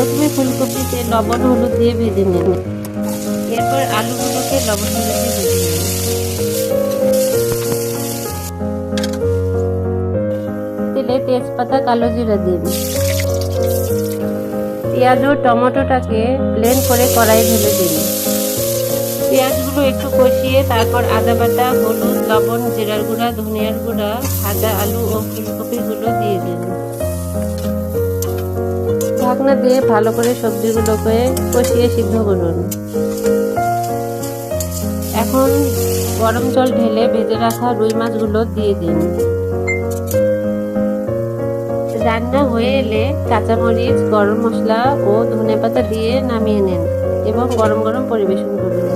প্রথমে ফুলকপিতে লবণ হলুদ দিয়ে ভেজে নিন। এরপর আলুগুলোকে লবণ হলুদ দিয়ে ভেজে নিন। তেলে তেজপাতা কালো জিরা দিন। পেঁয়াজ ও টমেটোটাকে ব্লেন্ড করে কড়াই ঢেলে দিন। পেঁয়াজগুলো একটু কষিয়ে তারপর আদা বাটা, হলুদ, লবণ, জিরার গুঁড়া, ধনিয়ার গুঁড়া, ভাজা আলু ও ফুলকপিগুলো দিয়ে দিন। ঢাকনা দিয়ে ভালো করে সবজিগুলোকে কষিয়ে সিদ্ধ করুন। এখন গরম জল ঢেলে ভেজে রাখা রুই মাছগুলো দিয়ে দিন। রান্না হয়ে এলে কাঁচামরিচ, গরম মশলা ও ধনেপাতা দিয়ে নামিয়ে নিন এবং গরম গরম পরিবেশন করুন।